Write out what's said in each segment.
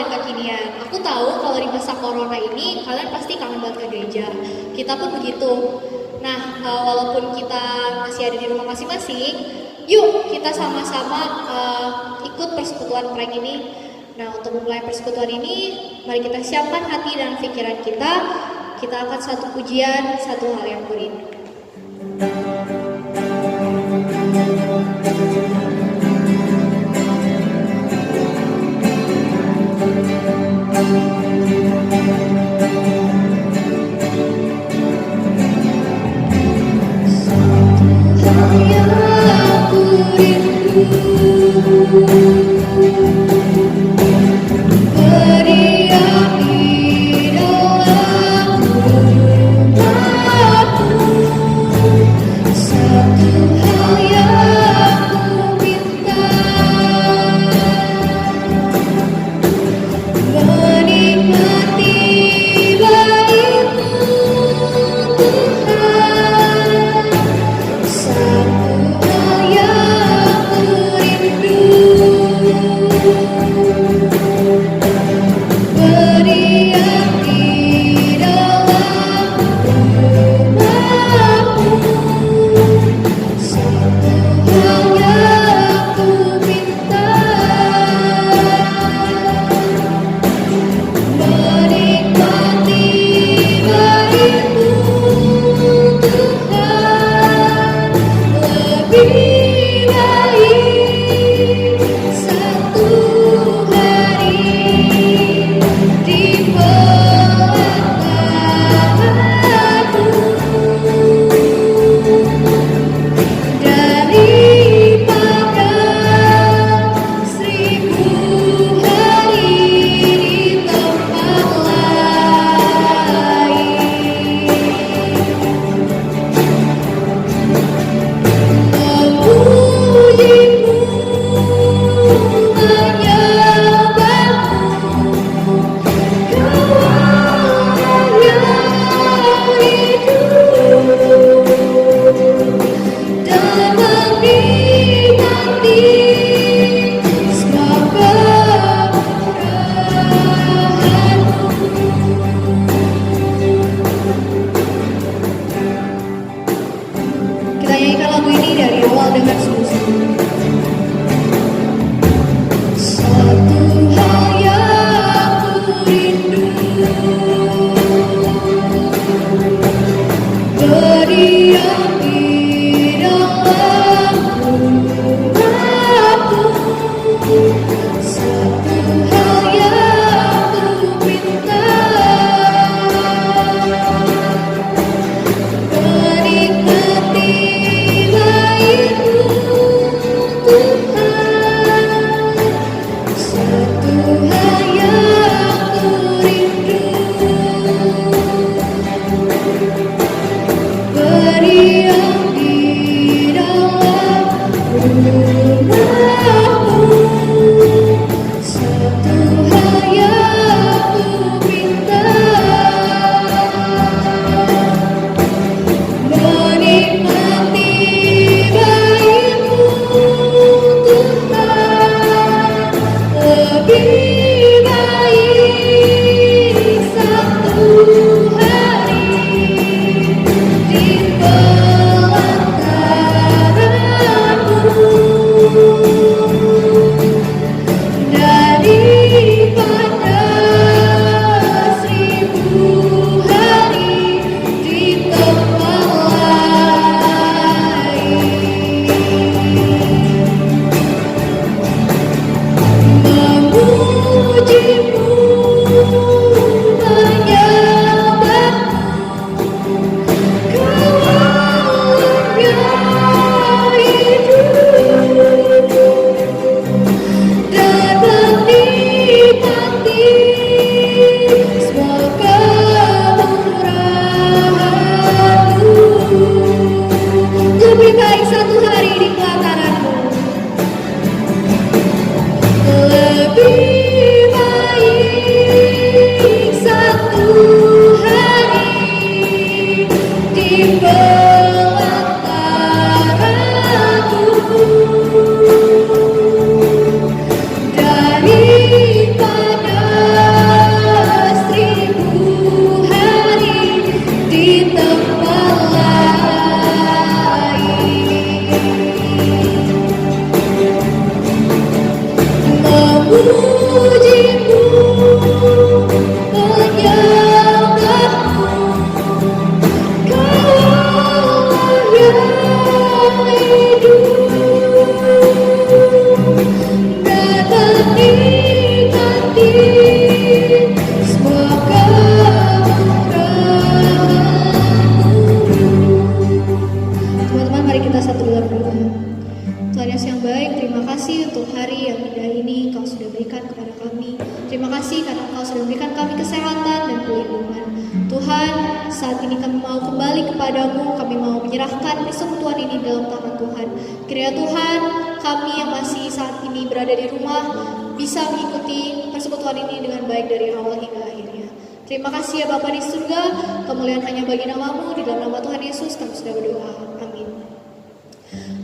dan kekinian. Aku tahu kalau di masa corona ini kalian pasti kangen banget ke gereja. Kita pun begitu. Nah, walaupun kita masih ada di rumah masing-masing, yuk kita sama-sama ikut persekutuan prank ini. Nah, untuk memulai persekutuan ini, mari kita siapkan hati dan pikiran kita. Kita angkat satu pujian, satu hal yang kurindu. Teman-teman, mari kita satu dalam doa. Tuhan Yesus yang baik, terima kasih untuk hari yang indah ini Kau sudah berikan kepada kami. Terima kasih karena Kau sudah berikan kami kesehatan dan perlindungan. Tuhan, saat ini kami mau kembali kepadamu, kami mau menyerahkan persekutuan ini dalam tangan Tuhan. Kiranya Tuhan, kami yang masih saat ini berada di rumah bisa mengikuti persekutuan ini dengan baik dari awal hingga akhirnya. Terima kasih ya Bapa di surga, kemuliaan hanya bagi namamu, di dalam nama Tuhan Yesus kami sudah berdoa. Amin.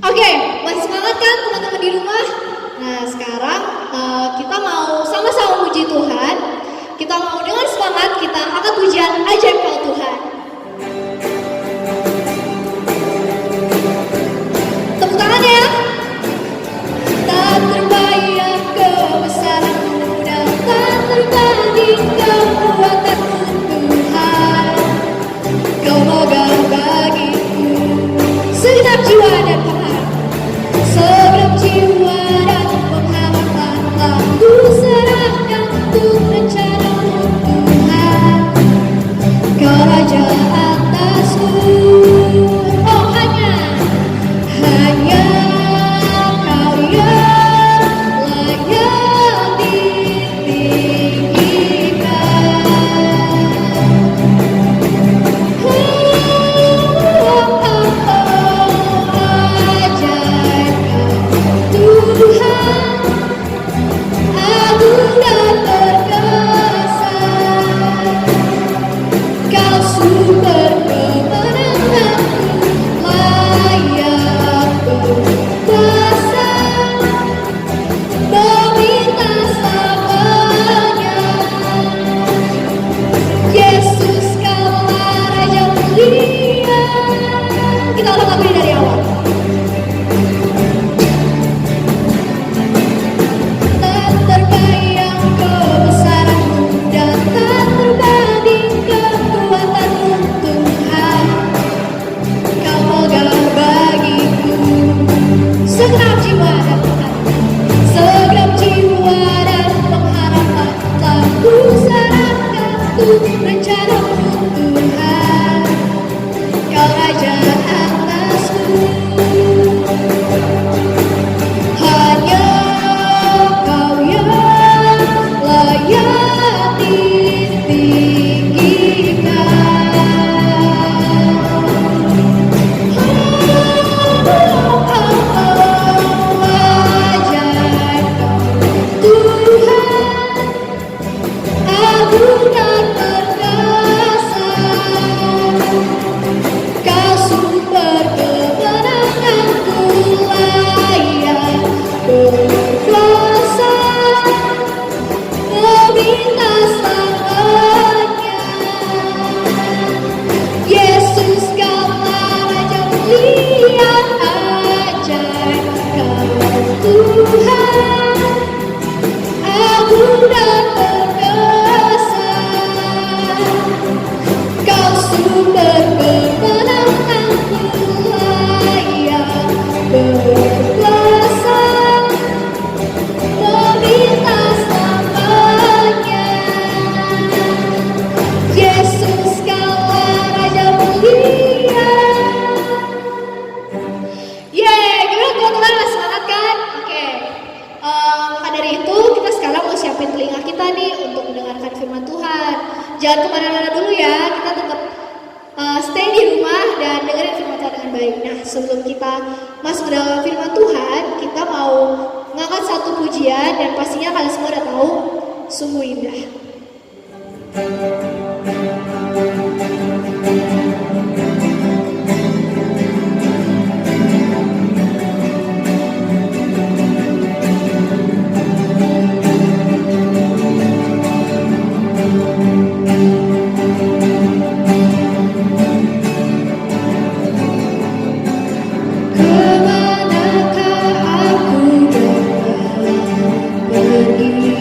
Oke, masih semangat kan teman-teman di rumah? Nah sekarang kita mau sama-sama puji Tuhan. Kita mau dengan semangat kita angkat pujian Ajaib Kau Tuhan. Tepuk tangan ya. Tak terbayang kebesaran-Mu dan tak terbanding kekuatan-Mu Tuhan. Kau megah bagiku segenap jiwa dan pengharapan, segenap jiwa dan pengharapan telah ku serahkan untuk rencana-Mu Tuhan. Kau Raja atasku, oh hanya Kau yang layak ditinggikan. Ajaib Kau Tuhan, agung dan perkasa. Kau sumber kemenanganku, layak berkuasa, meminta selamanya. Yesus Kaulah Raja mulia. Kita ulang lagu ini dari awal. Tak terbayang kebesaran-Mu dan tak terbanding kekuatan-Mu Tuhan. Kau megah bagiku segenap jiwa dan pengharapan, segenap jiwa dan pengharapan telah ku serahkan untuk rencana-Mu Tuhan. Kau Raja atasku, hanya Kau yang layak ditinggikan. Ajaib Kau Tuhan, agung dan perkasa. Kau sumber kemenanganku, layak berkuasa, meminta selamanya. Yesus Kaulah Raja mulia. Ajaib Kau Tuhan, agung dan perkasa. Kau sumber kemenanganku, layak berkuasa, meminta selamanya. Yesus Kaulah Raja mulia. Yeay, gimana teman-teman, semangat kan? Oke, maka dari itu kita sekarang mau siapin telinga kita nih untuk mendengarkan firman Tuhan. Jangan kemana-mana dulu ya, kita tetap stay di rumah dan dengerin firman Tuhan dengan baik. Nah, sebelum kita masuk ke dalam firman Tuhan, kita mau ngangkat satu pujian dan pastinya kalian semua udah tahu, sungguh indah. Kemanakah aku dapat pergi?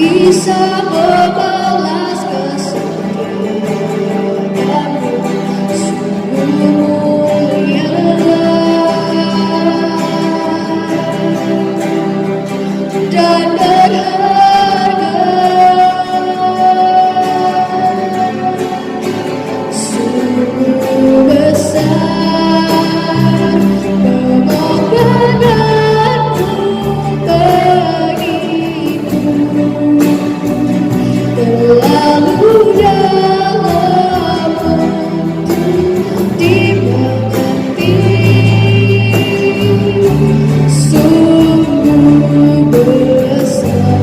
bisa membalas kesetiaanmu. Sungguh mulia dan berharga, sungguh besar pengorbananmu bagiku, terlalu dalam untuk dimengerti. Sungguh besar,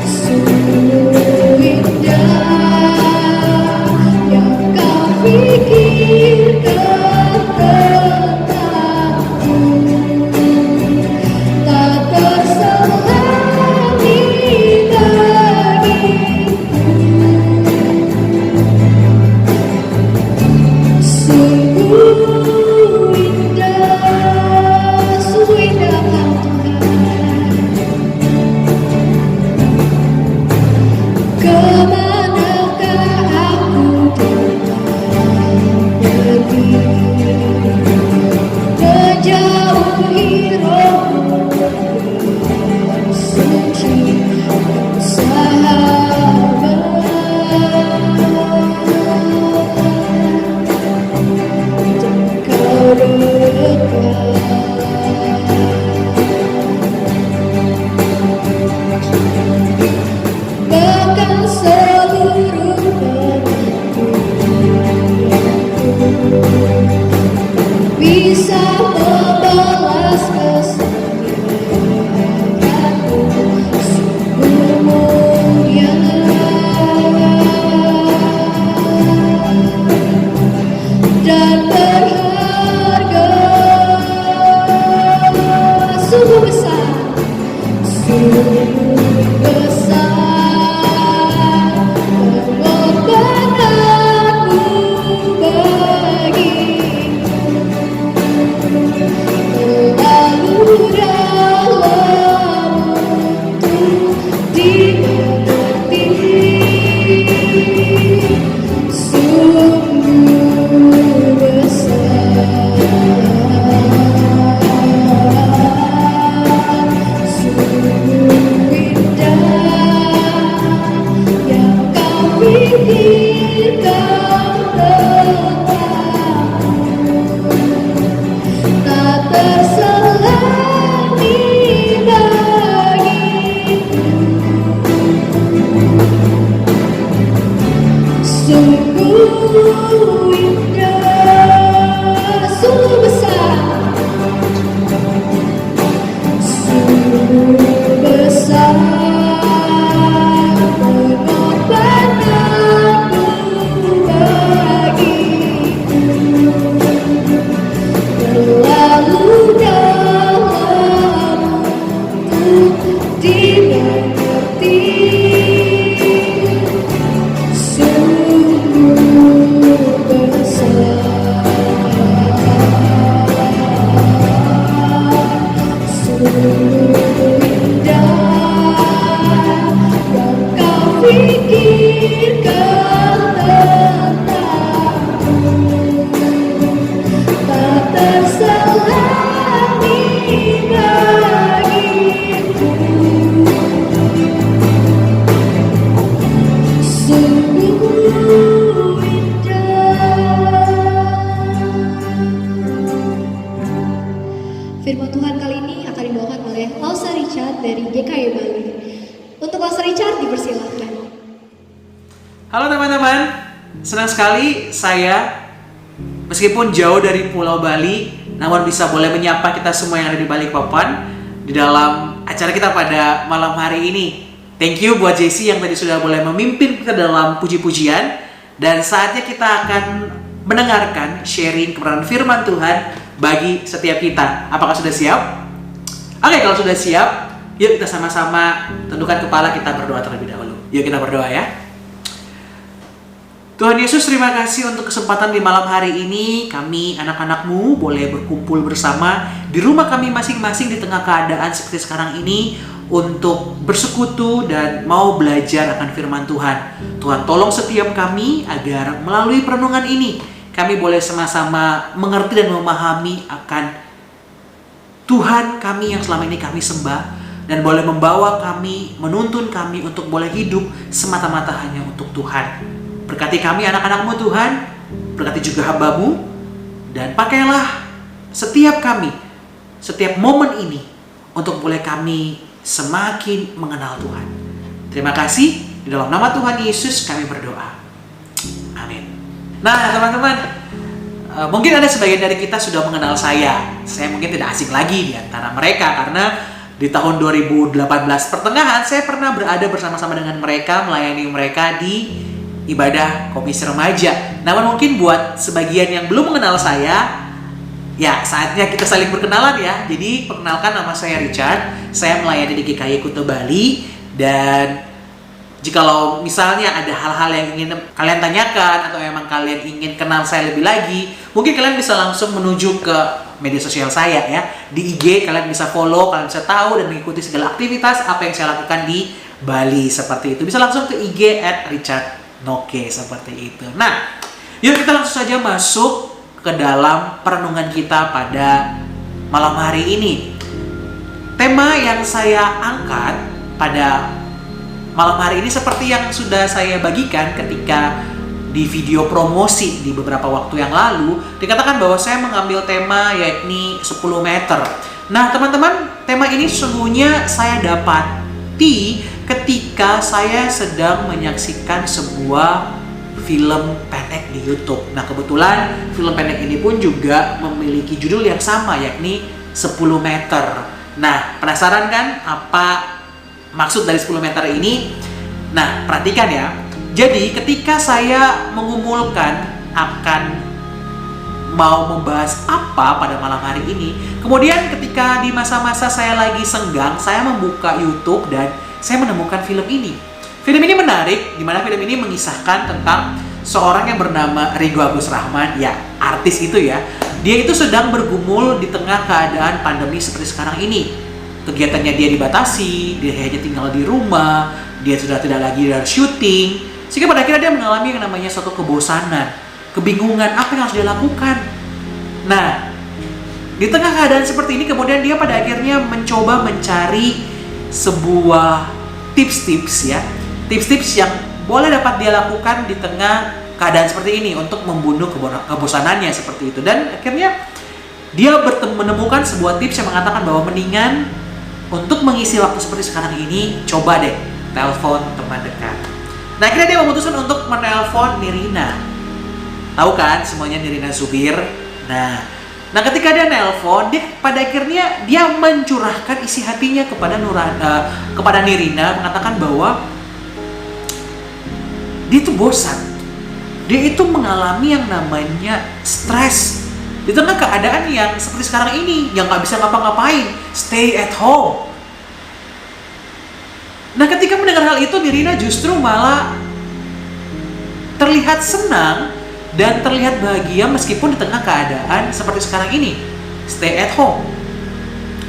sungguh indah yang kau pikirkan tentangku, tak terselami bagiku. Sungguh indah Kau Tuhan. Kemanakah aku pergi, menjauhi rohmu yang suci, sahabat. Kau dekat, bahkan seluruh pengorbananku bisa membalas kesetiaanmu. Sungguh mulia dan berharga, sungguh besar, sungguh besar pengorbananmu bagiku, terlalu dalam untuk dimengerti. Sungguh besar, sungguh indah yang kau pikirkan tentangku, tak terselami bagiku. Sungguh indah, sungguh besar, sungguh besar pengorbananmu bagiku, terlalu dalam untuk dimengerti. Sungguh besar, sungguh indah yang kau pikirkan tentangku, tak terselami bagiku. Sungguh indah. Firman Tuhan kali ini akan dibawakan oleh Lausa Richard dari GKI Bali. Untuk Lausa Richard dipersilakan. Halo teman-teman, senang sekali saya meskipun jauh dari Pulau Bali, namun bisa boleh menyapa kita semua yang ada di Balikpapan di dalam acara kita pada malam hari ini. Thank you buat Jesse yang tadi sudah boleh memimpin kita dalam puji-pujian. Dan saatnya kita akan mendengarkan sharing kebenaran firman Tuhan bagi setiap kita. Apakah sudah siap? Oke, kalau sudah siap, yuk kita sama-sama tundukkan kepala, kita berdoa terlebih dahulu. Yuk kita berdoa ya. Tuhan Yesus, terima kasih untuk kesempatan di malam hari ini. Kami anak-anak-Mu boleh berkumpul bersama di rumah kami masing-masing di tengah keadaan seperti sekarang ini untuk bersekutu dan mau belajar akan firman Tuhan. Tuhan, tolong setiap kami agar melalui perenungan ini kami boleh sama-sama mengerti dan memahami akan Tuhan kami yang selama ini kami sembah, dan boleh membawa kami, menuntun kami untuk boleh hidup semata-mata hanya untuk Tuhan. Berkati kami anak-anak-Mu Tuhan, berkati juga hamba-Mu, dan pakailah setiap kami, setiap momen ini untuk boleh kami semakin mengenal Tuhan. Terima kasih, di dalam nama Tuhan Yesus kami berdoa. Amin. Nah teman-teman, mungkin ada sebagian dari kita sudah mengenal saya. Saya mungkin tidak asing lagi di antara mereka karena di tahun 2018 pertengahan saya pernah berada bersama-sama dengan mereka, melayani mereka di ibadah komisi remaja. Namun mungkin buat sebagian yang belum mengenal saya, ya saatnya kita saling berkenalan ya. Jadi perkenalkan, nama saya Richard. Saya melayani di GKI Kuta Bali. Dan jikalau misalnya ada hal-hal yang ingin kalian tanyakan atau emang kalian ingin kenal saya lebih lagi, mungkin kalian bisa langsung menuju ke media sosial saya ya. Di IG kalian bisa follow, kalian bisa tahu dan mengikuti segala aktivitas apa yang saya lakukan di Bali seperti itu. Bisa langsung ke IG @richardnoke seperti itu. Nah, yuk kita langsung saja masuk ke dalam perenungan kita pada malam hari ini. Tema yang saya angkat pada malam hari ini seperti yang sudah saya bagikan ketika di video promosi di beberapa waktu yang lalu, dikatakan bahwa saya mengambil tema yakni 10 meter. Nah teman-teman, tema ini sesungguhnya saya dapati ketika saya sedang menyaksikan sebuah film pendek di YouTube. Nah kebetulan film pendek ini pun juga memiliki judul yang sama yakni 10 meter. Nah penasaran kan apa maksud dari 10 meter ini? Nah perhatikan ya. Jadi ketika saya mengumulkan akan mau membahas apa pada malam hari ini, kemudian ketika di masa-masa saya lagi senggang, saya membuka YouTube dan saya menemukan film ini. Film ini menarik, di mana film ini mengisahkan tentang seorang yang bernama Ringgo Agus Rahman, ya artis itu ya. Dia itu sedang bergumul di tengah keadaan pandemi seperti sekarang ini. Kegiatannya dia dibatasi, dia hanya tinggal di rumah, dia sudah tidak lagi dari syuting, sehingga pada akhirnya dia mengalami yang namanya suatu kebosanan, kebingungan apa yang harus dia lakukan. Nah, di tengah keadaan seperti ini kemudian dia pada akhirnya mencoba mencari sebuah tips-tips ya, tips-tips yang boleh dapat dia lakukan di tengah keadaan seperti ini untuk membunuh kebosanannya seperti itu. Dan akhirnya dia menemukan sebuah tips yang mengatakan bahwa mendingan untuk mengisi waktu seperti sekarang ini, coba deh telepon teman dekat. Nah akhirnya dia memutuskan untuk menelpon Nirina. Tahu kan semuanya Nirina Zubir. Nah ketika dia nelpon, dia pada akhirnya dia mencurahkan isi hatinya kepada Nirina, mengatakan bahwa dia itu bosan. Dia itu mengalami yang namanya stres di tengah keadaan yang seperti sekarang ini, yang nggak bisa ngapa-ngapain, stay at home. Nah ketika mendengar hal itu, Nirina justru malah terlihat senang dan terlihat bahagia meskipun di tengah keadaan seperti sekarang ini, stay at home.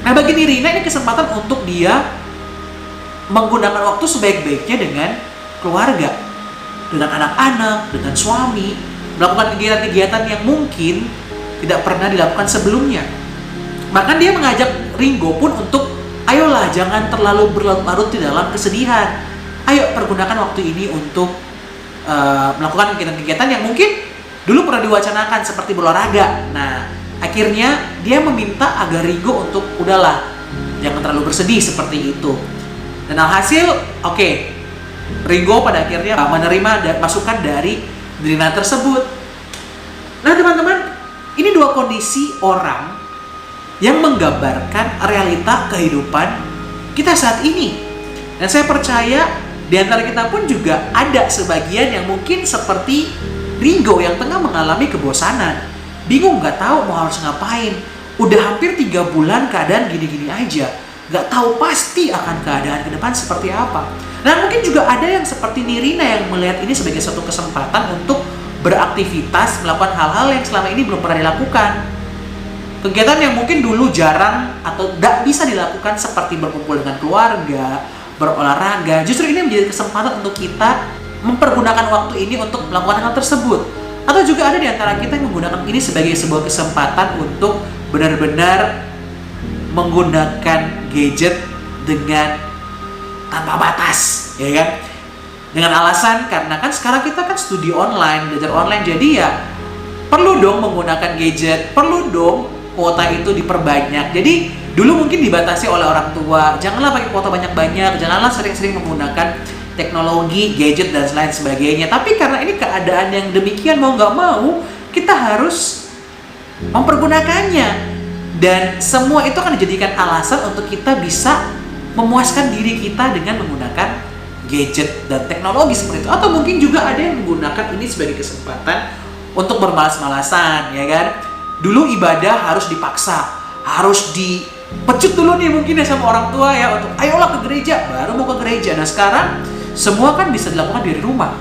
Nah bagi Nirina ini kesempatan untuk dia menggunakan waktu sebaik-baiknya dengan keluarga, dengan anak-anak, dengan suami, melakukan kegiatan-kegiatan yang mungkin tidak pernah dilakukan sebelumnya. Bahkan dia mengajak Ringgo pun untuk ayolah jangan terlalu berlarut-larut di dalam kesedihan. Ayo pergunakan waktu ini untuk melakukan kegiatan-kegiatan yang mungkin dulu pernah diwacanakan seperti berolahraga. Nah, akhirnya dia meminta agar Ringgo untuk udahlah jangan terlalu bersedih seperti itu. Dan alhasil, oke, Ringgo pada akhirnya menerima masukan dari Nirina tersebut. Nah, teman-teman, ini dua kondisi orang yang menggambarkan realita kehidupan kita saat ini. Dan saya percaya di antara kita pun juga ada sebagian yang mungkin seperti Ringgo yang tengah mengalami kebosanan, bingung nggak tahu mau harus ngapain. Udah hampir 3 bulan keadaan gini-gini aja, nggak tahu pasti akan keadaan ke depan seperti apa. Nah, mungkin juga ada yang seperti Nirina yang melihat ini sebagai suatu kesempatan untuk beraktivitas, melakukan hal-hal yang selama ini belum pernah dilakukan. Kegiatan yang mungkin dulu jarang atau tidak bisa dilakukan seperti berkumpul dengan keluarga, berolahraga. Justru ini menjadi kesempatan untuk kita mempergunakan waktu ini untuk melakukan hal tersebut. Atau juga ada di antara kita yang menggunakan ini sebagai sebuah kesempatan untuk benar-benar menggunakan gadget dengan tanpa batas, ya kan? Dengan alasan karena kan sekarang kita kan studi online, belajar online, jadi ya perlu dong menggunakan gadget, perlu dong kuota itu diperbanyak. Jadi dulu mungkin dibatasi oleh orang tua, janganlah pakai kuota banyak-banyak, janganlah sering-sering menggunakan teknologi, gadget dan lain sebagainya. Tapi karena ini keadaan yang demikian, mau nggak mau kita harus mempergunakannya, dan semua itu akan dijadikan alasan untuk kita bisa memuaskan diri kita dengan menggunakan gadget dan teknologi seperti itu. Atau mungkin juga ada yang menggunakan ini sebagai kesempatan untuk bermalas-malasan, ya kan? Dulu ibadah harus dipaksa, harus dipecut dulu nih mungkin ya sama orang tua ya, untuk ayolah ke gereja, baru mau ke gereja. Nah sekarang semua kan bisa dilakukan dari rumah,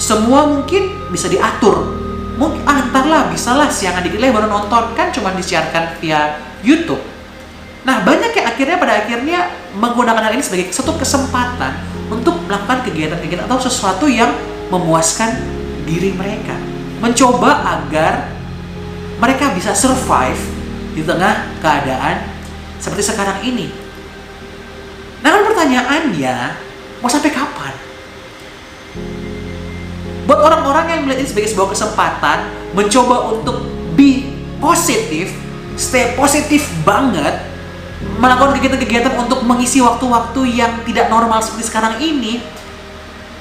semua mungkin bisa diatur. Mungkin antarlah, bisalah siangan dikit baru nonton, kan cuma disiarkan via YouTube. Nah banyak yang pada akhirnya menggunakan hal ini sebagai satu kesempatan untuk melakukan kegiatan-kegiatan atau sesuatu yang memuaskan diri mereka, mencoba agar mereka bisa survive di tengah keadaan seperti sekarang ini. Nah kan pertanyaannya, mau sampai kapan? Buat orang-orang yang melihat ini sebagai sebuah kesempatan, mencoba untuk be positif, stay positif banget, melakukan kegiatan-kegiatan untuk mengisi waktu-waktu yang tidak normal seperti sekarang ini.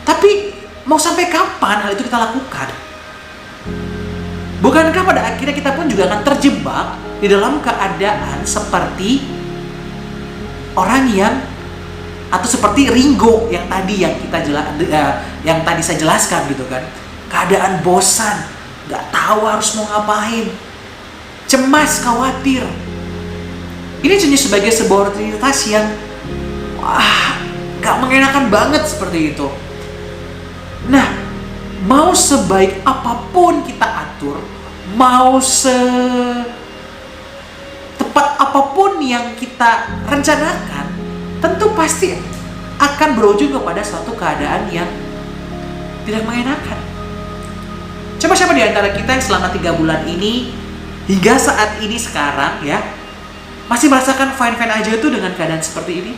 Tapi mau sampai kapan hal itu kita lakukan? Bukankah pada akhirnya kita pun juga akan terjebak di dalam keadaan seperti orang yang, atau seperti Ringo yang tadi yang tadi saya jelaskan gitu kan. Keadaan bosan, nggak tahu harus mau ngapain, cemas, khawatir. Ini hanya sebagai sebuah rutinitas yang nggak mengenakan banget seperti itu. Nah, mau sebaik apapun kita atur, mau setepat apapun yang kita rencanakan, tentu pasti akan berujung kepada suatu keadaan yang tidak mengenakan. Coba siapa di antara kita yang selama 3 bulan ini hingga saat ini sekarang ya masih merasakan fine-fine aja tuh dengan keadaan seperti ini?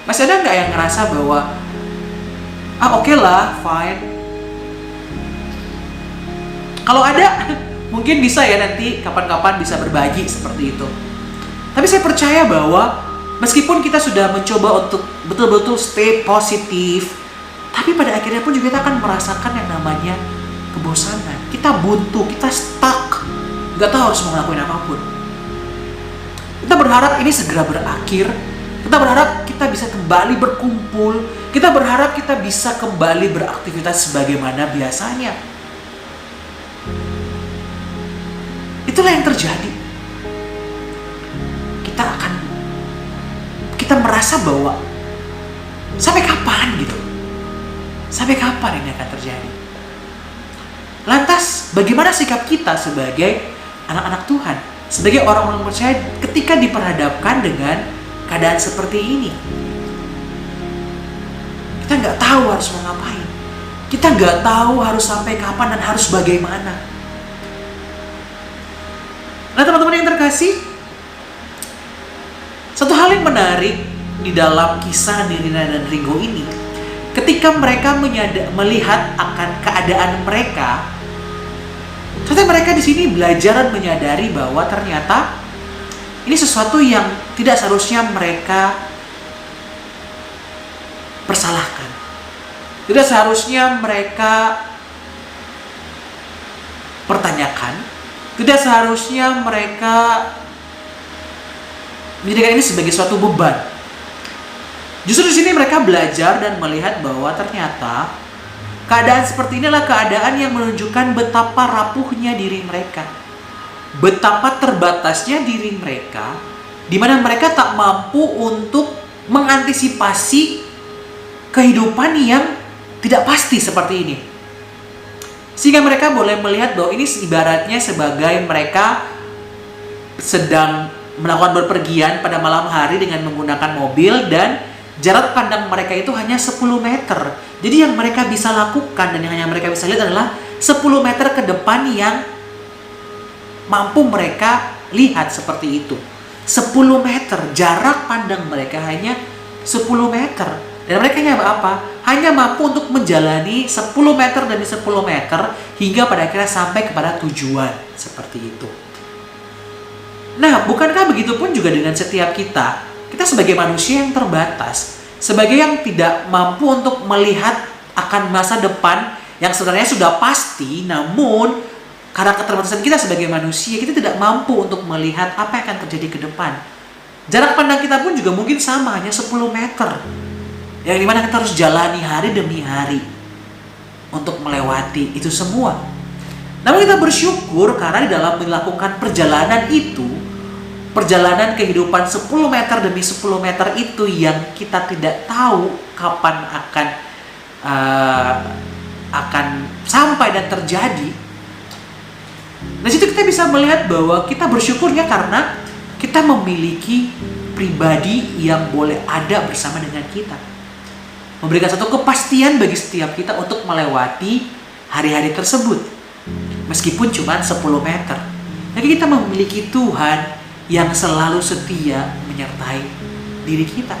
Masih ada nggak yang ngerasa bahwa oke lah, fine? Kalau ada, mungkin bisa ya nanti kapan-kapan bisa berbagi seperti itu. Tapi saya percaya bahwa meskipun kita sudah mencoba untuk betul-betul stay positif, tapi pada akhirnya pun juga kita akan merasakan yang namanya kebosanan. Kita buntu, kita stuck, nggak tahu harus mau ngelakuin apapun. Kita berharap ini segera berakhir. Kita berharap kita bisa kembali berkumpul. Kita berharap kita bisa kembali beraktivitas sebagaimana biasanya. Itulah yang terjadi. Kita merasa bahwa sampai kapan gitu? Sampai kapan ini akan terjadi? Lantas bagaimana sikap kita sebagai anak-anak Tuhan, sebagai orang-orang percaya ketika diperhadapkan dengan keadaan seperti ini? Kita nggak tahu harus mau ngapain. Kita nggak tahu harus sampai kapan dan harus bagaimana. Nah teman-teman yang terkasih, satu hal yang menarik di dalam kisah Nirina dan Ringo ini, ketika mereka melihat akan keadaan mereka, ternyata mereka di sini belajar dan menyadari bahwa ternyata ini sesuatu yang tidak seharusnya mereka persalahkan. Tidak seharusnya mereka pertanyakan. Tidak seharusnya mereka menjadikan ini sebagai suatu beban. Justru di sini mereka belajar dan melihat bahwa ternyata keadaan seperti ini adalah keadaan yang menunjukkan betapa rapuhnya diri mereka, betapa terbatasnya diri mereka di mana mereka tak mampu untuk mengantisipasi kehidupan yang tidak pasti seperti ini. Sehingga mereka boleh melihat bahwa ini ibaratnya sebagai mereka sedang melakukan berpergian pada malam hari dengan menggunakan mobil dan jarak pandang mereka itu hanya 10 meter. Jadi yang mereka bisa lakukan dan yang hanya mereka bisa lihat adalah 10 meter ke depan yang mampu mereka lihat seperti itu. 10 meter, jarak pandang mereka hanya 10 meter. Dan mereka hanya apa? Hanya mampu untuk menjalani 10 meter demi 10 meter hingga pada akhirnya sampai kepada tujuan. Seperti itu. Nah, bukankah begitu pun juga dengan setiap kita? Kita sebagai manusia yang terbatas, sebagai yang tidak mampu untuk melihat akan masa depan yang sebenarnya sudah pasti, namun karena keterbatasan kita sebagai manusia, kita tidak mampu untuk melihat apa yang akan terjadi ke depan. Jarak pandang kita pun juga mungkin sama, hanya 10 meter. Yang dimana kita harus jalani hari demi hari untuk melewati itu semua. Namun kita bersyukur karena di dalam melakukan perjalanan itu, perjalanan kehidupan 10 meter demi 10 meter itu yang kita tidak tahu kapan akan sampai dan terjadi. Di situ kita bisa melihat bahwa kita bersyukurnya karena kita memiliki pribadi yang boleh ada bersama dengan kita. Memberikan satu kepastian bagi setiap kita untuk melewati hari-hari tersebut. Meskipun cuma 10 meter. Jadi kita memiliki Tuhan yang selalu setia menyertai diri kita.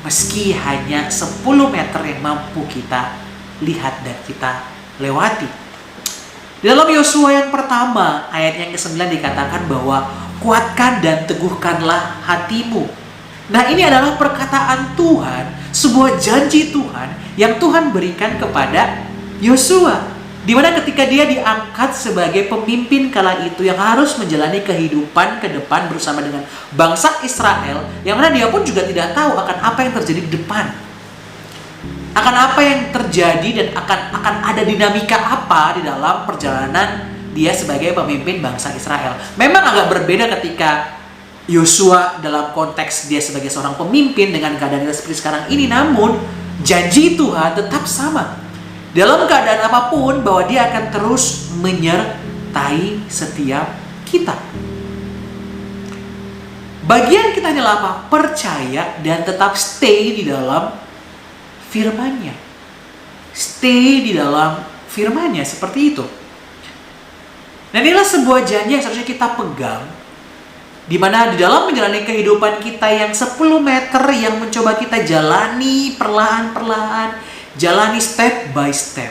Meski hanya 10 meter yang mampu kita lihat dan kita lewati. Di dalam Yosua yang pertama, ayat yang ke-9 dikatakan bahwa kuatkan dan teguhkanlah hatimu. Nah, ini adalah perkataan Tuhan, sebuah janji Tuhan yang Tuhan berikan kepada Yosua. Di mana ketika dia diangkat sebagai pemimpin kala itu yang harus menjalani kehidupan ke depan bersama dengan bangsa Israel, yang mana dia pun juga tidak tahu akan apa yang terjadi di depan. Akan apa yang terjadi dan akan ada dinamika apa di dalam perjalanan dia sebagai pemimpin bangsa Israel. Memang agak berbeda ketika Yosua dalam konteks dia sebagai seorang pemimpin dengan keadaan kita seperti sekarang ini, namun janji Tuhan tetap sama. Dalam keadaan apapun bahwa dia akan terus menyertai setiap kita. Bagian kita adalah apa? Percaya dan tetap stay di dalam firman-Nya. Stay di dalam firman-Nya seperti itu. Dan inilah sebuah janji yang seharusnya kita pegang, di mana di dalam menjalani kehidupan kita yang 10 meter yang mencoba kita jalani perlahan-perlahan, jalani step by step.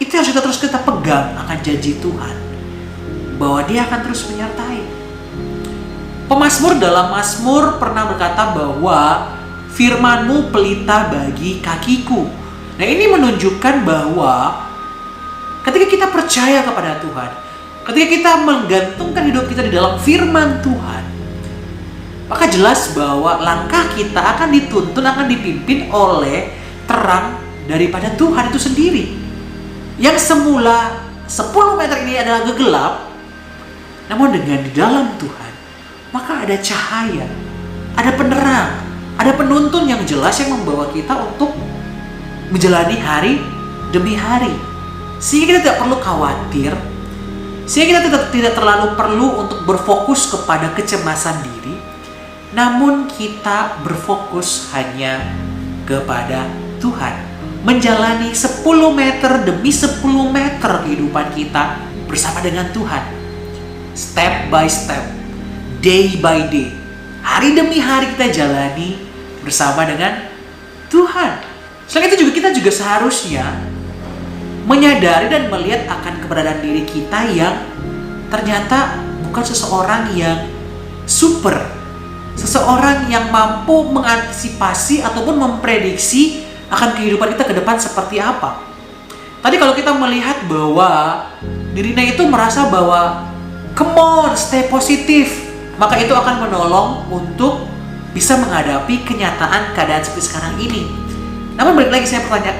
Itu harus kita pegang akan janji Tuhan, bahwa Dia akan terus menyertai. Pemazmur dalam Mazmur pernah berkata bahwa firman-Mu pelita bagi kakiku. Nah, ini menunjukkan bahwa ketika kita percaya kepada Tuhan, ketika kita menggantungkan hidup kita di dalam firman Tuhan, maka jelas bahwa langkah kita akan dituntun, akan dipimpin oleh terang daripada Tuhan itu sendiri. Yang semula 10 meter ini adalah gelap, namun dengan di dalam Tuhan, maka ada cahaya, ada penerang, ada penuntun yang jelas yang membawa kita untuk menjalani hari demi hari. Sehingga kita tidak perlu khawatir, sehingga kita tidak terlalu perlu untuk berfokus kepada kecemasan diri, namun kita berfokus hanya kepada Tuhan. Menjalani 10 meter demi 10 meter kehidupan kita bersama dengan Tuhan. Step by step, day by day, hari demi hari kita jalani bersama dengan Tuhan. Selain itu kita juga seharusnya menyadari dan melihat akan keberadaan diri kita yang ternyata bukan seseorang yang super, seseorang yang mampu mengantisipasi ataupun memprediksi akan kehidupan kita ke depan seperti apa. Tadi kalau kita melihat bahwa dirinya itu merasa bahwa come on, stay positif, maka itu akan menolong untuk bisa menghadapi kenyataan keadaan seperti sekarang ini. Namun balik lagi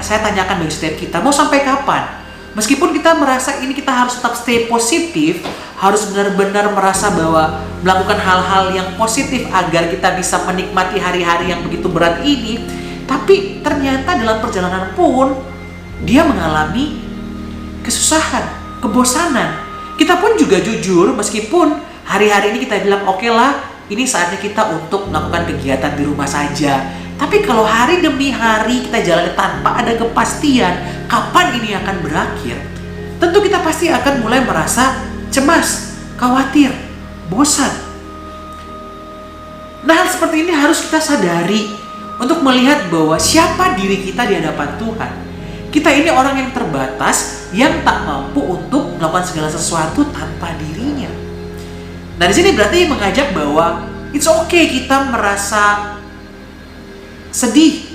saya tanyakan bagi setiap kita, mau sampai kapan? Meskipun kita merasa ini kita harus tetap stay positif, harus benar-benar merasa bahwa melakukan hal-hal yang positif agar kita bisa menikmati hari-hari yang begitu berat ini. Tapi ternyata dalam perjalanan pun dia mengalami kesusahan, kebosanan. Kita pun juga jujur, meskipun hari-hari ini kita bilang oke lah, ini saatnya kita untuk melakukan kegiatan di rumah saja. Tapi kalau hari demi hari kita jalani tanpa ada kepastian kapan ini akan berakhir, tentu kita pasti akan mulai merasa cemas, khawatir, bosan. Nah, hal seperti ini harus kita sadari untuk melihat bahwa siapa diri kita di hadapan Tuhan. Kita ini orang yang terbatas, yang tak mampu untuk melakukan segala sesuatu tanpa dirinya. Nah, di sini berarti mengajak bahwa it's okay kita merasa sedih.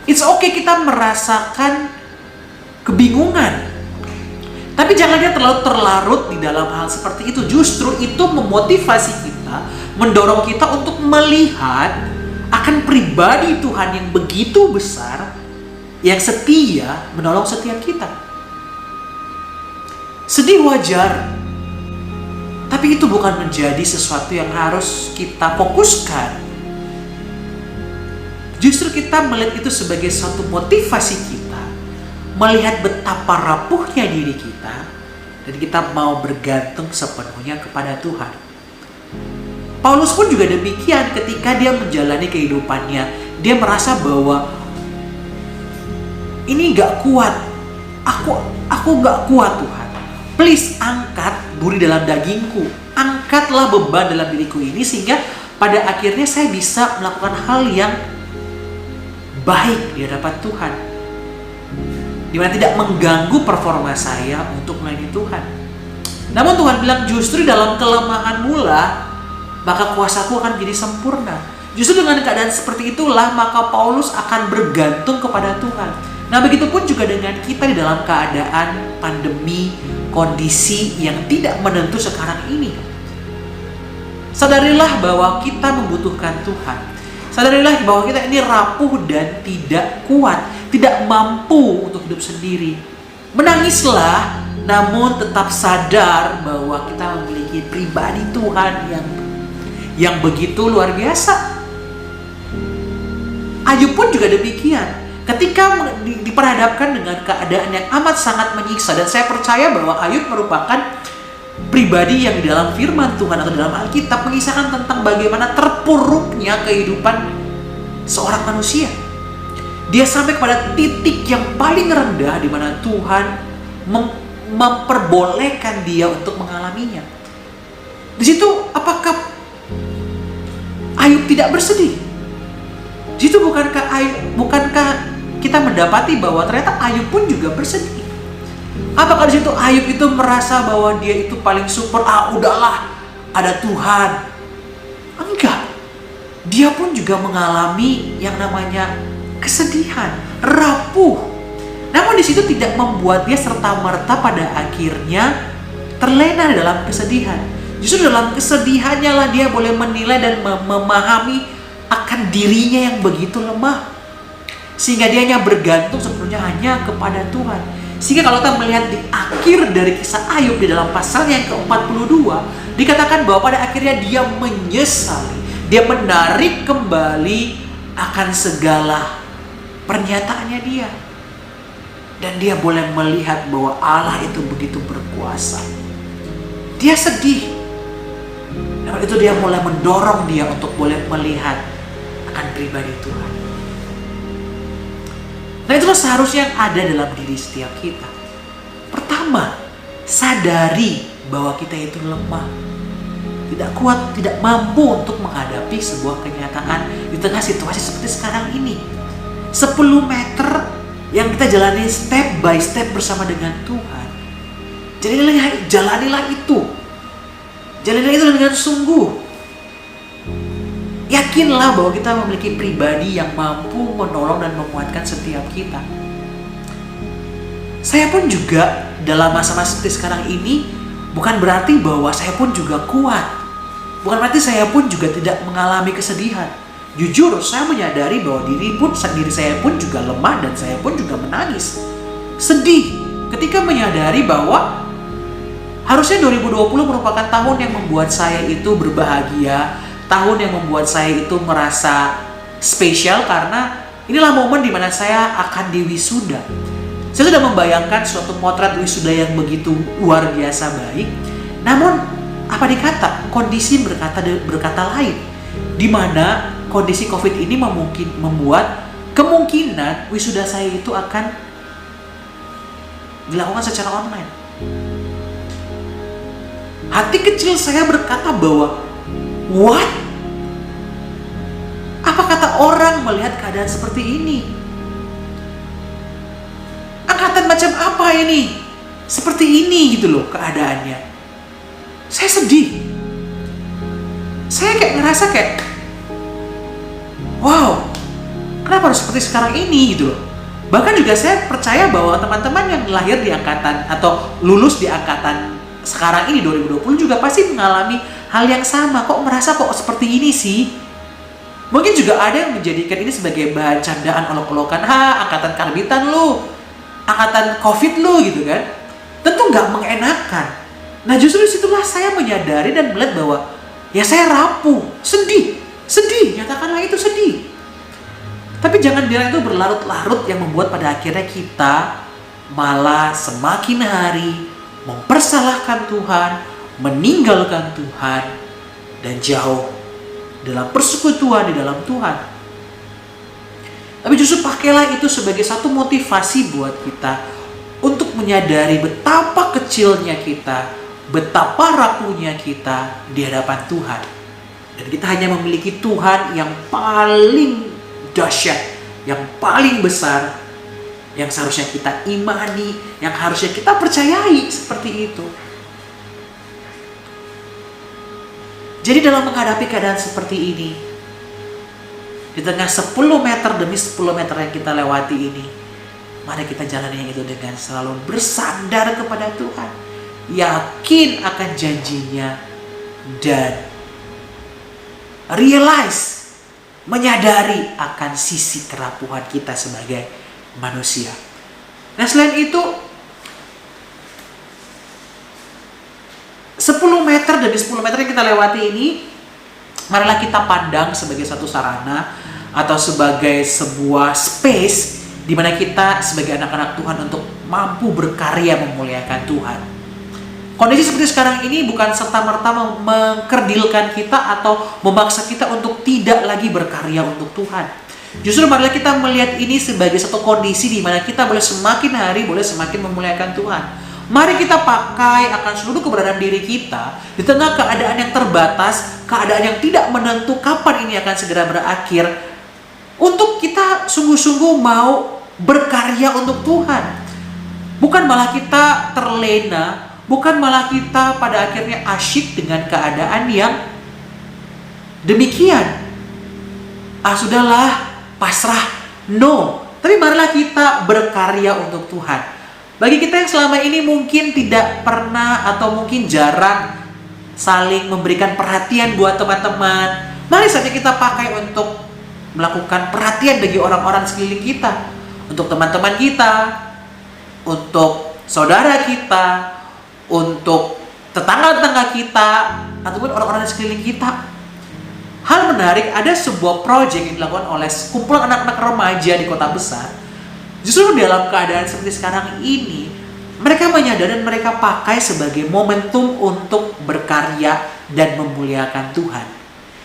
It's okay kita merasakan kebingungan. Tapi jangan dia terlalu terlarut di dalam hal seperti itu. Justru itu memotivasi kita, mendorong kita untuk melihat akan pribadi Tuhan yang begitu besar, yang setia menolong setiap kita. Sedih wajar, tapi itu bukan menjadi sesuatu yang harus kita fokuskan. Justru kita melihat itu sebagai suatu motivasi kita, melihat betapa rapuhnya diri kita, dan kita mau bergantung sepenuhnya kepada Tuhan. Paulus pun juga demikian ketika dia menjalani kehidupannya. Dia merasa bahwa ini gak kuat. Aku gak kuat Tuhan. Please angkat duri dalam dagingku. Angkatlah beban dalam diriku ini sehingga pada akhirnya saya bisa melakukan hal yang baik di hadapan Tuhan, dimana tidak mengganggu performa saya untuk melayani Tuhan. Namun Tuhan bilang justru dalam kelemahanmu lah maka kuasaku akan menjadi sempurna. Justru dengan keadaan seperti itulah maka Paulus akan bergantung kepada Tuhan. Nah, begitupun juga dengan kita di dalam keadaan pandemi, kondisi yang tidak menentu sekarang ini. Sadarilah bahwa kita membutuhkan Tuhan. Sadarilah bahwa kita ini rapuh dan tidak kuat, tidak mampu untuk hidup sendiri. Menangislah, namun tetap sadar bahwa kita memiliki pribadi Tuhan yang begitu luar biasa. Ayub pun juga demikian. Ketika diperhadapkan dengan keadaan yang amat sangat menyiksa, dan saya percaya bahwa Ayub merupakan pribadi yang di dalam firman Tuhan atau dalam Alkitab mengisahkan tentang bagaimana terpuruknya kehidupan seorang manusia. Dia sampai kepada titik yang paling rendah di mana Tuhan memperbolehkan dia untuk mengalaminya. Di situ apakah Ayub tidak bersedih? Di situ bukankah kita mendapati bahwa ternyata Ayub pun juga bersedih? Apakah di situ Ayub itu merasa bahwa dia itu paling super, udahlah, ada Tuhan? Enggak. Dia pun juga mengalami yang namanya kesedihan, rapuh. Namun di situ tidak membuat dia serta-merta pada akhirnya terlena dalam kesedihan. Justru dalam kesedihannya lah dia boleh menilai dan memahami akan dirinya yang begitu lemah. Sehingga dia hanya bergantung sepenuhnya hanya kepada Tuhan. Sehingga kalau kita melihat di akhir dari kisah Ayub di dalam pasal yang ke-42, dikatakan bahwa pada akhirnya dia menyesali, dia menarik kembali akan segala pernyataannya dia. Dan dia boleh melihat bahwa Allah itu begitu berkuasa. Dia sedih. Dan itu dia mulai mendorong dia untuk boleh melihat akan pribadi Tuhan. Nah, itulah seharusnya yang ada dalam diri setiap kita. Pertama, sadari bahwa kita itu lemah, tidak kuat, tidak mampu untuk menghadapi sebuah kenyataan di tengah situasi seperti sekarang ini. 10 meter yang kita jalani step by step bersama dengan Tuhan. Jalanilah itu. Jalanilah itu dengan sungguh. Yakinlah bahwa kita memiliki pribadi yang mampu menolong dan menguatkan setiap kita. Saya pun juga dalam masa-masa seperti sekarang ini bukan berarti bahwa saya pun juga kuat. Bukan berarti saya pun juga tidak mengalami kesedihan. Jujur, saya menyadari bahwa diri saya pun juga lemah dan saya pun juga menangis. Sedih ketika menyadari bahwa Harusnya 2020 merupakan tahun yang membuat saya itu berbahagia, tahun yang membuat saya itu merasa spesial karena inilah momen dimana saya akan diwisuda. Saya sudah membayangkan suatu potret wisuda yang begitu luar biasa baik. Namun apa dikata? Kondisi berkata lain. Di mana kondisi COVID ini membuat kemungkinan wisuda saya itu akan dilakukan secara online. Hati kecil saya berkata bahwa, what? Apa kata orang melihat keadaan seperti ini? Angkatan macam apa ini? Seperti ini gitu loh keadaannya. Saya sedih. Saya kayak ngerasa kayak, wow, kenapa harus seperti sekarang ini gitu loh. Bahkan juga saya percaya bahwa teman-teman yang lahir di angkatan atau lulus di angkatan sekarang ini 2020 juga pasti mengalami hal yang sama. Kok merasa kok seperti ini sih? Mungkin juga ada yang menjadikan ini sebagai bahan candaan olok-olokan. Angkatan karbitan lu, angkatan COVID lu gitu kan. Tentu nggak mengenakan. Nah justru disitulah saya menyadari dan melihat bahwa ya saya rapuh, sedih, nyatakanlah itu sedih. Tapi jangan bilang itu berlarut-larut yang membuat pada akhirnya kita malah semakin hari mempersalahkan Tuhan, meninggalkan Tuhan, dan jauh dalam persekutuan di dalam Tuhan. Tapi justru pakailah itu sebagai satu motivasi buat kita untuk menyadari betapa kecilnya kita, betapa rapuhnya kita di hadapan Tuhan. Dan kita hanya memiliki Tuhan yang paling dahsyat, yang paling besar, yang seharusnya kita imani, yang harusnya kita percayai seperti itu. Jadi dalam menghadapi keadaan seperti ini, di tengah 10 meter demi 10 meter yang kita lewati ini, mari kita jalani itu dengan selalu bersandar kepada Tuhan, yakin akan janjinya, dan realize, menyadari akan sisi kerapuhan kita sebagai manusia. Nah selain itu, 10 meter demi 10 meter yang kita lewati ini, marilah kita pandang sebagai satu sarana atau sebagai sebuah space di mana kita sebagai anak-anak Tuhan untuk mampu berkarya memuliakan Tuhan. Kondisi seperti sekarang ini bukan serta-merta mengkerdilkan kita atau memaksa kita untuk tidak lagi berkarya untuk Tuhan. Justru marilah kita melihat ini sebagai satu kondisi di mana kita boleh semakin hari boleh semakin memuliakan Tuhan. Mari kita pakai akan seluruh keberadaan diri kita di tengah keadaan yang terbatas, keadaan yang tidak menentu kapan ini akan segera berakhir, untuk kita sungguh-sungguh mau berkarya untuk Tuhan. Bukan malah kita terlena, bukan malah kita pada akhirnya asyik dengan keadaan yang demikian. Sudahlah, pasrah. No, tapi marilah kita berkarya untuk Tuhan. Bagi kita yang selama ini mungkin tidak pernah atau mungkin jarang saling memberikan perhatian buat teman-teman, mari saja kita pakai untuk melakukan perhatian bagi orang-orang sekeliling kita, untuk teman-teman kita, untuk saudara kita, untuk tetangga-tetangga kita, ataupun orang-orang di sekeliling kita. Hal menarik, ada sebuah proyek yang dilakukan oleh kumpulan anak-anak remaja di kota besar. Justru dalam keadaan seperti sekarang ini, mereka menyadari dan mereka pakai sebagai momentum untuk berkarya dan memuliakan Tuhan.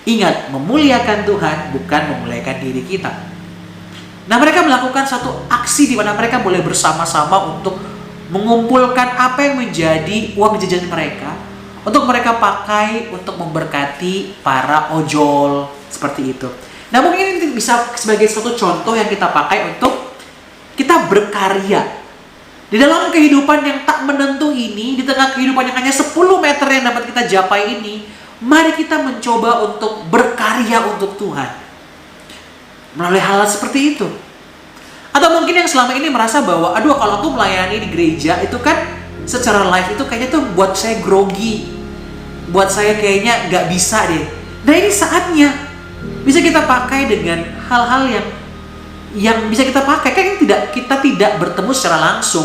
Ingat, memuliakan Tuhan bukan memuliakan diri kita. Nah, mereka melakukan satu aksi di mana mereka boleh bersama-sama untuk mengumpulkan apa yang menjadi uang jajan mereka, untuk mereka pakai untuk memberkati para ojol, seperti itu. Nah, mungkin ini bisa sebagai suatu contoh yang kita pakai untuk kita berkarya di dalam kehidupan yang tak menentu ini, di tengah kehidupan yang hanya 10 meter yang dapat kita capai ini. Mari kita mencoba untuk berkarya untuk Tuhan melalui hal seperti itu. Atau mungkin yang selama ini merasa bahwa, aduh kalau aku melayani di gereja itu kan secara live itu kayaknya tuh buat saya grogi, buat saya kayaknya gak bisa deh. Nah ini saatnya bisa kita pakai dengan hal-hal yang bisa kita pakai. Kan kita tidak bertemu secara langsung,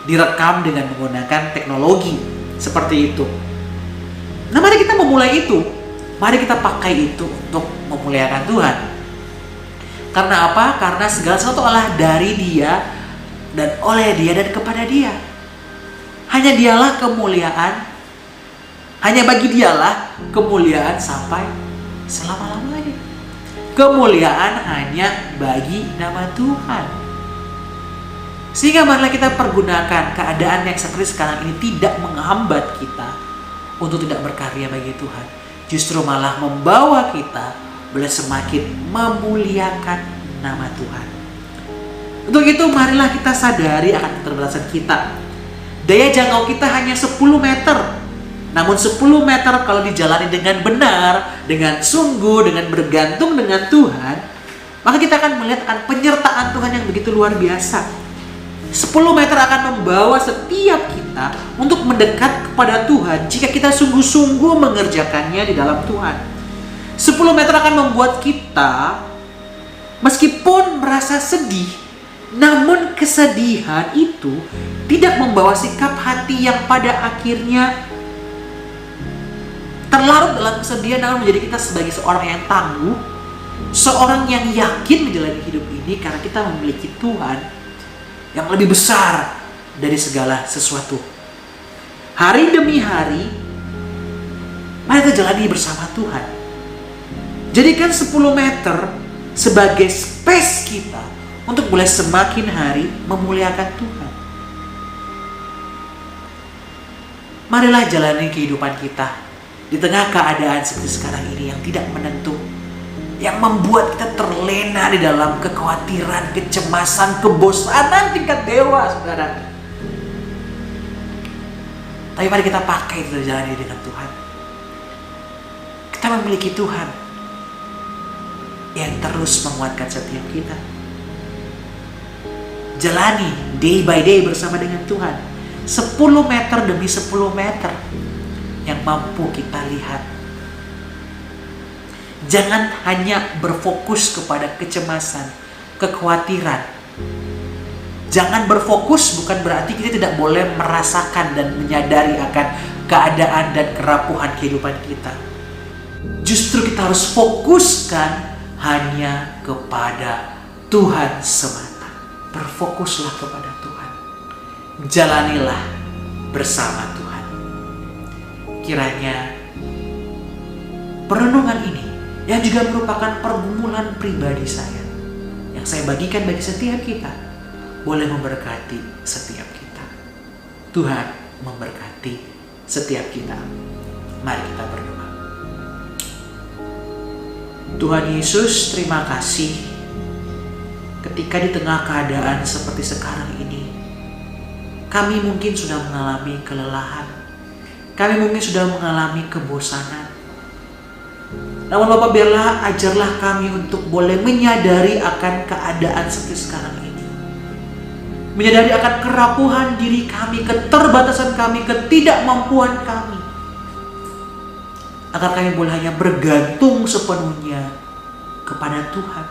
direkam dengan menggunakan teknologi. seperti itu. Nah, mari kita memulai itu. Mari kita pakai itu untuk memuliakan Tuhan. Karena apa? Karena segala sesuatu adalah dari Dia dan oleh Dia dan kepada Dia. Hanya Dialah kemuliaan. Hanya bagi Dialah kemuliaan sampai selama-lamanya. Kemuliaan hanya bagi nama Tuhan. Sehingga marilah kita pergunakan keadaan yang seperti sekarang ini tidak menghambat kita untuk tidak berkarya bagi Tuhan. Justru malah membawa kita boleh semakin memuliakan nama Tuhan. Untuk itu marilah kita sadari akan keterbatasan kita. Daya jangkau kita hanya 10 meter. Namun 10 meter kalau dijalani dengan benar, dengan sungguh, dengan bergantung dengan Tuhan, maka kita akan melihat akan penyertaan Tuhan yang begitu luar biasa. 10 meter akan membawa setiap kita untuk mendekat kepada Tuhan jika kita sungguh-sungguh mengerjakannya di dalam Tuhan. 10 meter akan membuat kita meskipun merasa sedih, namun kesedihan itu tidak membawa sikap hati yang pada akhirnya terlarut dalam kesedihan, namun menjadi kita sebagai seorang yang tangguh, seorang yang yakin menjalani hidup ini karena kita memiliki Tuhan yang lebih besar dari segala sesuatu. Hari demi hari, mari kita jalani bersama Tuhan. Jadikan 10 meter sebagai space kita untuk boleh semakin hari memuliakan Tuhan. Marilah jalani kehidupan kita di tengah keadaan seperti sekarang ini yang tidak menentu, yang membuat kita terlena di dalam kekhawatiran, kecemasan, kebosanan tingkat dewa, saudara. Tapi mari kita pakai itu jalani dengan Tuhan. Kita memiliki Tuhan yang terus menguatkan setiap kita. Jalani day by day bersama dengan Tuhan. 10 meter demi 10 meter yang mampu kita lihat. Jangan hanya berfokus kepada kecemasan, kekhawatiran. Jangan berfokus bukan berarti kita tidak boleh merasakan dan menyadari akan keadaan dan kerapuhan kehidupan kita. Justru kita harus fokuskan hanya kepada Tuhan semata. Berfokuslah kepada Tuhan. Jalanilah bersama Tuhan. Kiranya perenungan ini yang juga merupakan pergumulan pribadi saya, yang saya bagikan bagi setiap kita, boleh memberkati setiap kita. Tuhan memberkati setiap kita. Mari kita berdoa. Tuhan Yesus, terima kasih ketika di tengah keadaan seperti sekarang ini, kami mungkin sudah mengalami kelelahan, kami mungkin sudah mengalami kebosanan. Namun Bapak, biarlah ajarlah kami untuk boleh menyadari akan keadaan seperti sekarang ini. Menyadari akan kerapuhan diri kami, keterbatasan kami, ketidakmampuan kami. Agar kami boleh hanya bergantung sepenuhnya kepada Tuhan.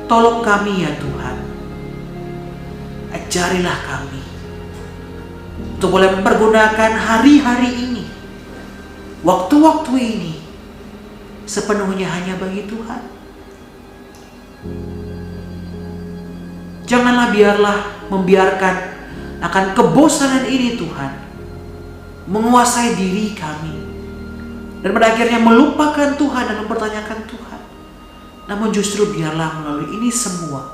Tolong kami ya Tuhan. Ajarilah kami untuk boleh mempergunakan hari-hari ini, waktu-waktu ini sepenuhnya hanya bagi Tuhan. Janganlah membiarkan akan kebosanan ini Tuhan menguasai diri kami dan pada akhirnya melupakan Tuhan dan mempertanyakan Tuhan. Namun justru biarlah melalui ini semua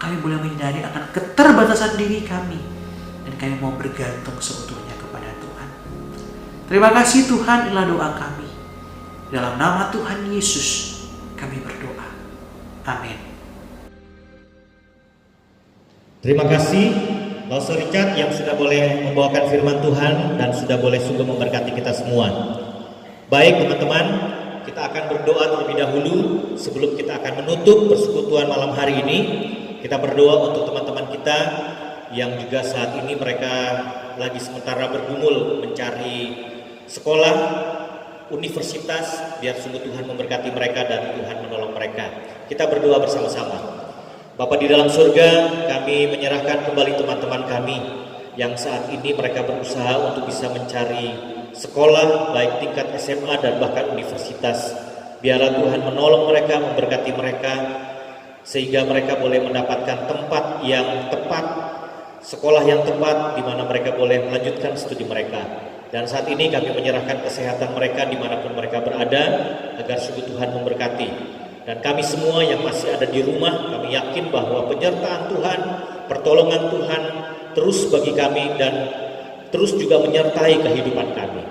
kami boleh menyadari akan keterbatasan diri kami dan kami mau bergantung seutuhnya kepada Tuhan. Terima kasih Tuhan, inilah doa kami. Dalam nama Tuhan Yesus kami berdoa. Amin. Terima kasih Pastor Richard yang sudah boleh membawakan firman Tuhan dan sudah boleh sungguh memberkati kita semua. Baik teman-teman, kita akan berdoa terlebih dahulu sebelum kita akan menutup persekutuan malam hari ini. Kita berdoa untuk teman-teman kita yang juga saat ini mereka lagi sementara bergumul mencari sekolah, universitas, biar sungguh Tuhan memberkati mereka dan Tuhan menolong mereka. Kita berdoa bersama-sama. Bapa di dalam surga, kami menyerahkan kembali teman-teman kami yang saat ini mereka berusaha untuk bisa mencari sekolah baik tingkat SMA dan bahkan universitas. Biarlah Tuhan menolong mereka, memberkati mereka, sehingga mereka boleh mendapatkan tempat yang tepat, sekolah yang tepat di mana mereka boleh melanjutkan studi mereka. Dan saat ini kami menyerahkan kesehatan mereka dimanapun mereka berada, agar sungguh Tuhan memberkati. Dan kami semua yang masih ada di rumah, kami yakin bahwa penyertaan Tuhan, pertolongan Tuhan terus bagi kami dan terus juga menyertai kehidupan kami.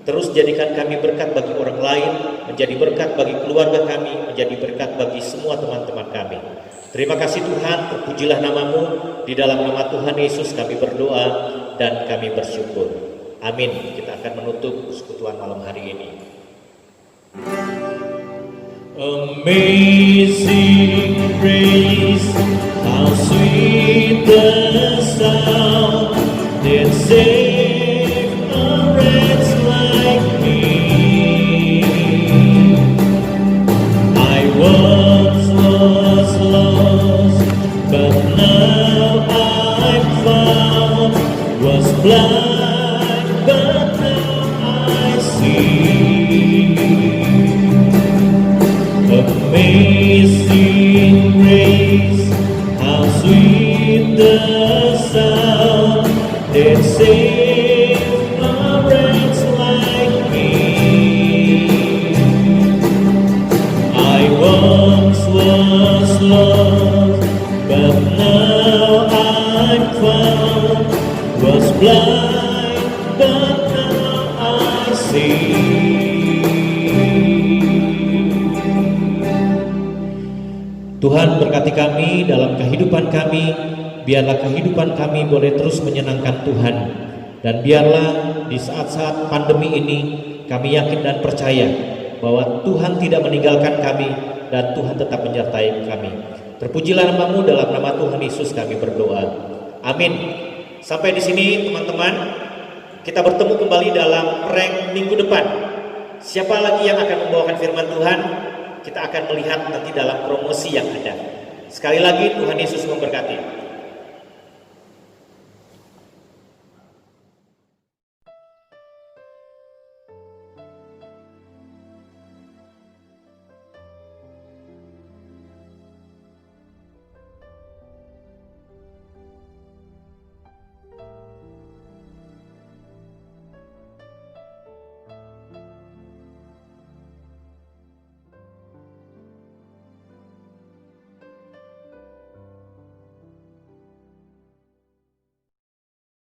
Terus jadikan kami berkat bagi orang lain, menjadi berkat bagi keluarga kami, menjadi berkat bagi semua teman-teman kami. Terima kasih Tuhan, terpujilah namamu. Di dalam nama Tuhan Yesus kami berdoa dan kami bersyukur. Amin. Kita akan menutup persekutuan malam hari ini. Amazing grace, how sweet the sound that saved a wretch like me. I once was lost, but now I'm found. Was blind, but now I see. Amazing grace, how sweet the sound that saved a wretch like me. I once was lost, but now I'm found. Was blind, but now I see. Tuhan berkati kami dalam kehidupan kami, biarlah kehidupan kami boleh terus menyenangkan Tuhan. Dan biarlah di saat-saat pandemi ini kami yakin dan percaya bahwa Tuhan tidak meninggalkan kami dan Tuhan tetap menyertai kami. Terpujilah namamu, dalam nama Tuhan Yesus kami berdoa. Amin. Sampai di sini teman-teman, kita bertemu kembali dalam prank minggu depan. Siapa lagi yang akan membawakan firman Tuhan? Kita akan melihat nanti dalam promosi yang ada. Sekali lagi Tuhan Yesus memberkati.